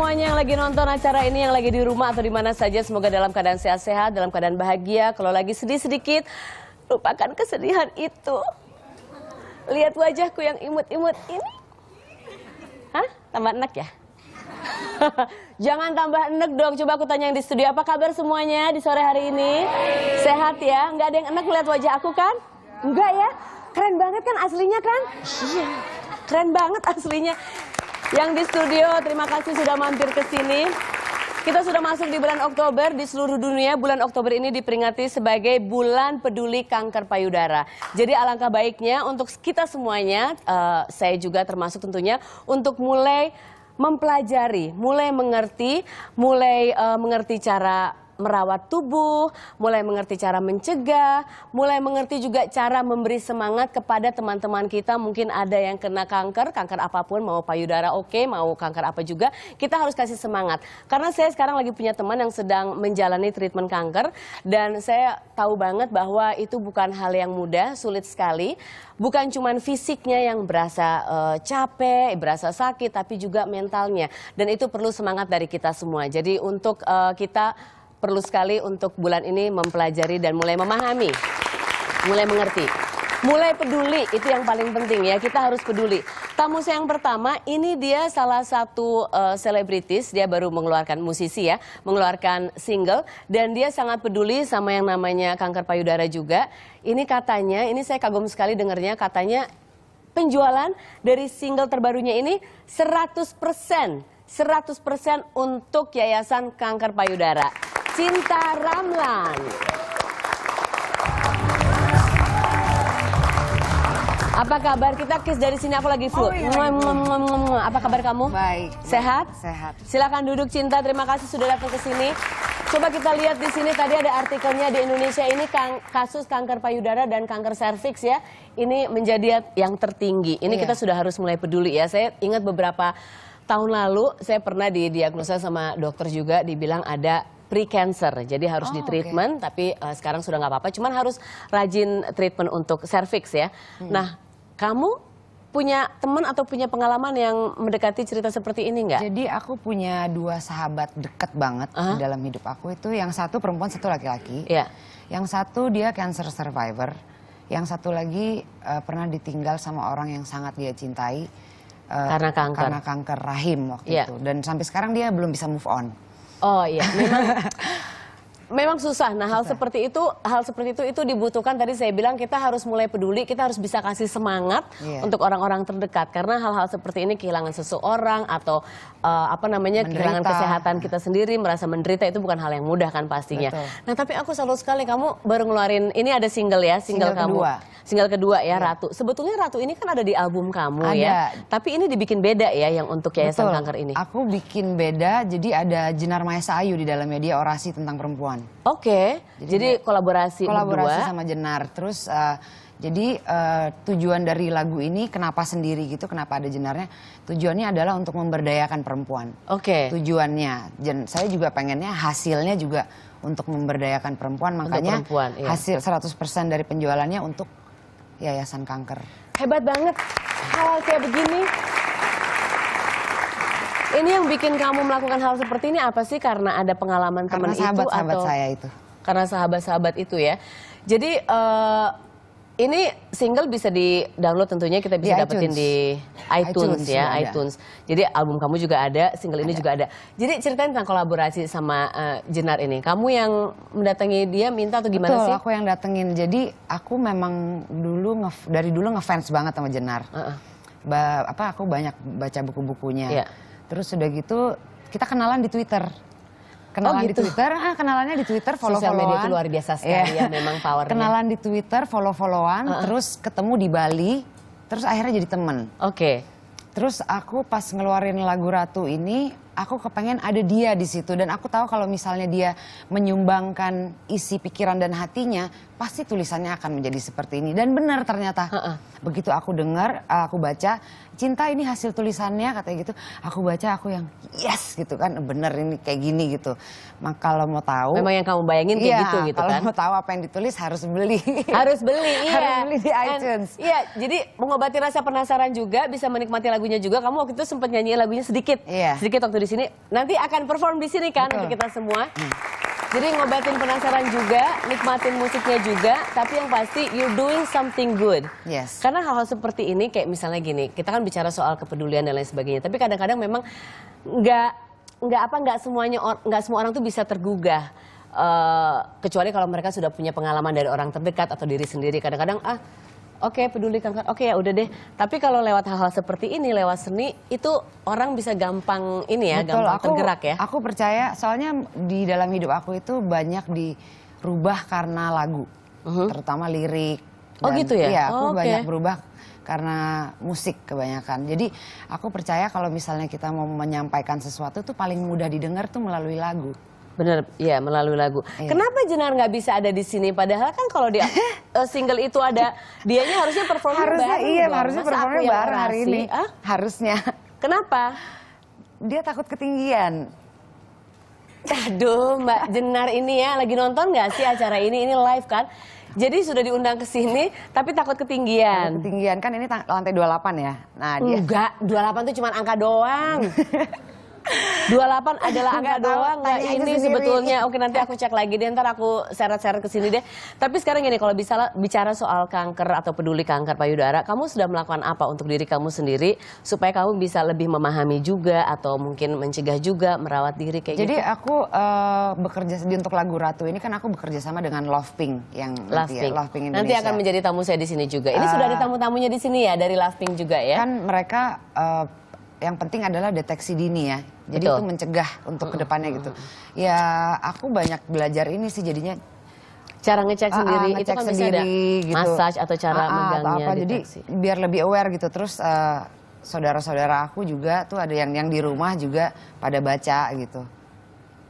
semuanya yang lagi nonton acara ini, yang lagi di rumah atau di mana saja, semoga dalam keadaan sehat-sehat, dalam keadaan bahagia. Kalau lagi sedih sedikit, lupakan kesedihan itu. Lihat wajahku yang imut-imut ini. Hah? Tambah enek ya? Jangan tambah enek dong. Coba aku tanya yang di studio, apa kabar semuanya di sore hari ini? Sehat ya? Nggak ada yang enek melihat wajah aku kan? Enggak ya? Keren banget kan aslinya kan? Iya. Keren banget aslinya. Yang di studio, terima kasih sudah mampir ke sini. Kita sudah masuk di bulan Oktober. Di seluruh dunia, bulan Oktober ini diperingati sebagai Bulan Peduli Kanker Payudara. Jadi alangkah baiknya untuk kita semuanya, saya juga termasuk tentunya, untuk mulai mempelajari, mulai mengerti cara merawat tubuh, mulai mengerti cara mencegah, mulai mengerti juga cara memberi semangat kepada teman-teman kita. Mungkin ada yang kena kanker apapun, mau payudara oke, mau kanker apa juga, kita harus kasih semangat. Karena saya sekarang lagi punya teman yang sedang menjalani treatment kanker, dan saya tahu banget bahwa itu bukan hal yang mudah, sulit sekali. Bukan cuma fisiknya yang berasa capek, berasa sakit, tapi juga mentalnya. Dan itu perlu semangat dari kita semua. Jadi untuk kita perlu sekali untuk bulan ini mempelajari dan mulai memahami, mulai mengerti, mulai peduli, itu yang paling penting ya, kita harus peduli. Tamu saya yang pertama, ini dia salah satu selebritis, dia baru mengeluarkan, musisi ya, mengeluarkan single, dan dia sangat peduli sama yang namanya kanker payudara juga. Ini katanya, ini saya kagum sekali dengarnya, katanya penjualan dari single terbarunya ini 100% untuk Yayasan Kanker Payudara. Cinta Ramlan. Apa kabar? Kita kiss dari sini, aku lagi flu. Apa kabar kamu? Baik. Sehat? Sehat. Silakan duduk Cinta, terima kasih sudah datang ke sini. Coba kita lihat di sini, tadi ada artikelnya di Indonesia ini kasus kanker payudara dan kanker serviks ya. Ini menjadi yang tertinggi. Ini kita sudah harus mulai peduli ya. Saya ingat beberapa tahun lalu saya pernah didiagnosa sama dokter juga, dibilang ada pre-cancer, jadi harus di-treatment, tapi sekarang sudah nggak apa-apa, cuman harus rajin treatment untuk cervix ya. Nah, kamu punya teman atau punya pengalaman yang mendekati cerita seperti ini nggak? Jadi aku punya dua sahabat deket banget di dalam hidup aku itu, yang satu perempuan, satu laki-laki. Yang satu dia cancer survivor, yang satu lagi pernah ditinggal sama orang yang sangat dia cintai karena kanker rahim waktu itu, dan sampai sekarang dia belum bisa move on. Oh iya, memang susah. Nah, hal seperti itu dibutuhkan. Tadi saya bilang kita harus mulai peduli, kita harus bisa kasih semangat untuk orang-orang terdekat, karena hal-hal seperti ini, kehilangan seseorang atau kehilangan kesehatan kita sendiri, merasa menderita, itu bukan hal yang mudah kan pastinya. Nah, tapi aku salut sekali kamu baru ngeluarin ini, ada single ya, single kamu. Single kedua ya, Ratu. Sebetulnya Ratu ini kan ada di album kamu ya. Tapi ini dibikin beda ya yang untuk Yayasan Kanker ini. Aku bikin beda, jadi ada Jenar Maesa Ayu di dalamnya, dia orasi tentang perempuan. Oke, jadi kolaborasi sama Jenar. Terus jadi tujuan dari lagu ini, kenapa sendiri gitu, kenapa ada Jenarnya, tujuannya adalah untuk memberdayakan perempuan. Tujuannya, saya juga pengennya hasilnya juga untuk memberdayakan perempuan, makanya hasil 100% dari penjualannya untuk Yayasan Kanker. Hebat banget, hal kayak begini. Ini yang bikin kamu melakukan hal seperti ini apa sih? Karena ada pengalaman teman itu atau sahabat-sahabat saya itu? Karena sahabat-sahabat itu ya. Jadi ini single bisa di-download tentunya, kita bisa dapetin di iTunes ya, iTunes. Jadi album kamu juga ada, single ini juga ada. Jadi ceritain tentang kolaborasi sama Jenar ini. Kamu yang mendatangi dia, minta atau gimana sih? Betul, aku yang datengin. Jadi aku memang dari dulu ngefans banget sama Jenar. Aku banyak baca buku-bukunya. Terus udah gitu kita kenalan di Twitter. Kenalannya di Twitter, follow-followan. Sosial media itu luar biasa sekali ya, memang powernya. Kenalan di Twitter, follow-followan, terus ketemu di Bali, terus akhirnya jadi temen. Terus aku pas ngeluarin lagu Ratu ini, aku kepengen ada dia di situ, dan aku tahu kalau misalnya dia menyumbangkan isi pikiran dan hatinya, pasti tulisannya akan menjadi seperti ini. Dan benar ternyata. Begitu aku dengar, aku baca, Cinta ini hasil tulisannya katanya gitu. Aku baca, aku yang yes gitu kan, bener ini kayak gini gitu. Maka kalau mau tahu. Memang yang kamu bayangin kayak gitu kalau kan. mau tahu apa yang ditulis harus beli. Harus beli, iya. Harus beli di iTunes. Iya, jadi mengobati rasa penasaran juga, bisa menikmati lagunya juga. Kamu waktu itu sempat nyanyiin lagunya sedikit. Sedikit waktu di sini. Nanti akan perform di sini kan untuk kita semua. Jadi ngobatin penasaran juga, nikmatin musiknya juga, tapi yang pasti you're doing something good. Yes. Karena hal-hal seperti ini kayak misalnya gini, kita kan bicara soal kepedulian dan lain sebagainya, tapi kadang-kadang memang nggak semua orang tuh bisa tergugah. Kecuali kalau mereka sudah punya pengalaman dari orang terdekat atau diri sendiri. Kadang-kadang oke, peduli kanker, oke ya udah deh. Tapi kalau lewat hal-hal seperti ini, lewat seni, itu orang bisa gampang ini ya, betul, gampang tergerak ya. Aku percaya, soalnya di dalam hidup aku itu banyak dirubah karena lagu, terutama lirik. Oh gitu ya? Iya, aku banyak berubah karena musik kebanyakan. Jadi aku percaya kalau misalnya kita mau menyampaikan sesuatu tuh paling mudah didengar tuh melalui lagu. Bener, ya melalui lagu. Kenapa Jenar nggak bisa ada di sini? Padahal kan kalau dia single itu ada, dianya harusnya performnya bareng. Iya, harusnya performnya bareng hari ini. Harusnya. Kenapa? Dia takut ketinggian. Aduh, Mbak Jenar ini ya, lagi nonton nggak sih acara ini? Ini live kan? Jadi sudah diundang ke sini, tapi takut ketinggian. Takut ketinggian, kan ini lantai 28 ya? Nah, dia... Enggak, 28 itu cuma angka doang. 28 adalah angka doang, nggak ini sebetulnya. Oke, nanti aku cek lagi deh, ntar aku seret-seret ke sini deh. Tapi sekarang gini, kalau bisa bicara soal kanker atau peduli kanker payudara, kamu sudah melakukan apa untuk diri kamu sendiri supaya kamu bisa lebih memahami juga atau mungkin mencegah juga, merawat diri kayak gitu? Jadi aku bekerja untuk lagu Ratu ini kan aku bekerja sama dengan Love Pink yang Love Pink. Love Pink Nanti Indonesia. akan menjadi tamu saya di sini juga. Ini sudah ada tamu-tamunya di sini ya dari Love Pink juga ya? Kan mereka yang penting adalah deteksi dini ya. Jadi itu mencegah untuk kedepannya gitu. Ya aku banyak belajar ini sih jadinya. Cara ngecek sendiri, ngecek itu kan sendiri, bisa ada gitu. massage atau cara megangnya. Apa. Jadi biar lebih aware gitu. Terus saudara-saudara aku juga tuh ada yang di rumah juga pada baca gitu.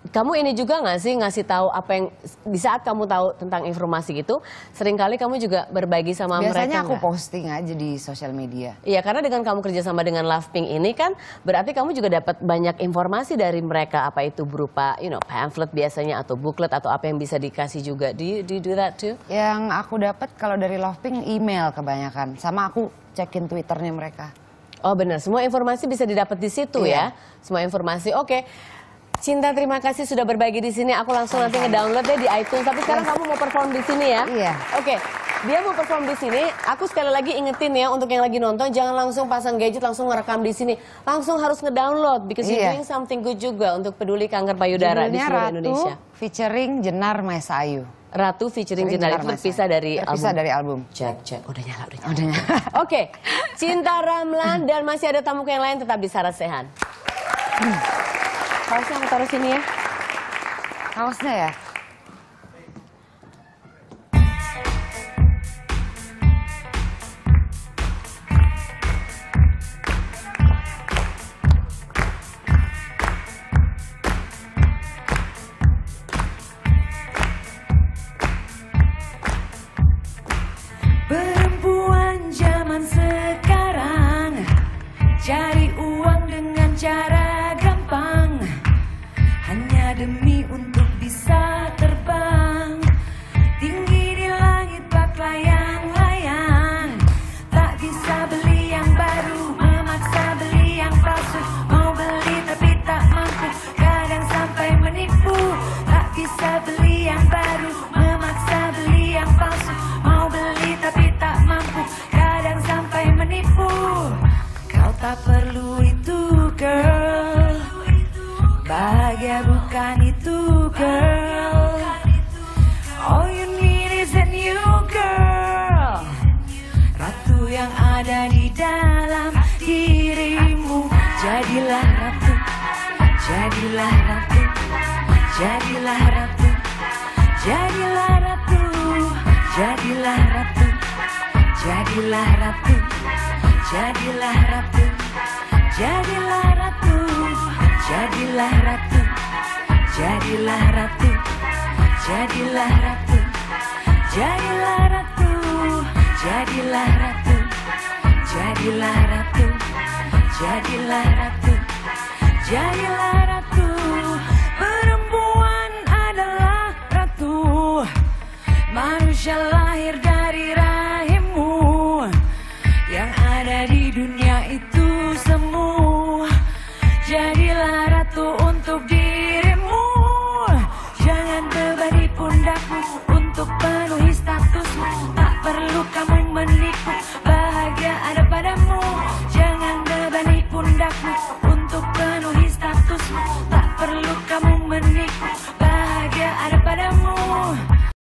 Kamu ini juga nggak sih ngasih tahu apa yang di saat kamu tahu tentang informasi gitu, seringkali kamu juga berbagi sama mereka? Biasanya aku posting aja di sosial media. Iya, karena dengan kamu kerjasama dengan Love Pink ini kan berarti kamu juga dapat banyak informasi dari mereka, apa itu berupa pamphlet biasanya atau booklet atau apa yang bisa dikasih juga. Do you do that too? Yang aku dapat kalau dari Love Pink email kebanyakan, sama aku cekin Twitternya mereka. Oh benar, semua informasi bisa didapat di situ ya. Semua informasi, oke. Cinta, terima kasih sudah berbagi di sini. Aku langsung nanti ngedownload deh di iTunes. Tapi sekarang kamu mau perform di sini ya? Iya. Oke, dia mau perform di sini. Aku sekali lagi ingetin ya untuk yang lagi nonton, jangan langsung pasang gadget langsung ngerekam di sini. Langsung harus ngedownload because you're doing something good juga untuk peduli kanker payudara di seluruh Indonesia. Ratu featuring Jenar Maesayu. Ratu featuring Jenar itu terpisah dari album. Cek. Udah nyala. Oke, Cinta Ramlan dan masih ada tamu yang lain, tetap di Saras Sehat. Kaosnya aku taruh sini ya. Kaosnya ya? Perempuan zaman sekarang cari uang dengan cara gampang, hanya demi untuk bisa terbang tinggi di langit bak layang-layang. Tak bisa beli yang baru, memaksa beli yang palsu. Mau beli tapi tak mampu, kadang sampai menipu. Tak bisa beli yang baru, memaksa beli yang palsu. Mau beli tapi tak mampu, kadang sampai menipu. Kau tak perlu itu, girl. Bahagia bukan itu, girl. All you need is a new girl. Ratu yang ada di dalam dirimu. Jadilah ratu, jadilah ratu, jadilah ratu, jadilah ratu, jadilah ratu, jadilah ratu, jadilah ratu, jadilah ratu, jadilah ratu, jadilah ratu, jadilah ratu, Jadilah ratu, jadilah ratu, jadilah ratu, jadilah ratu, jadilah ratu. Perempuan adalah ratu, manusia lahir dari rahimmu. Yang ada di dunia itu semu. Jadilah ratu untuk dirimu. Jangan beban di pundakmu untuk penuhi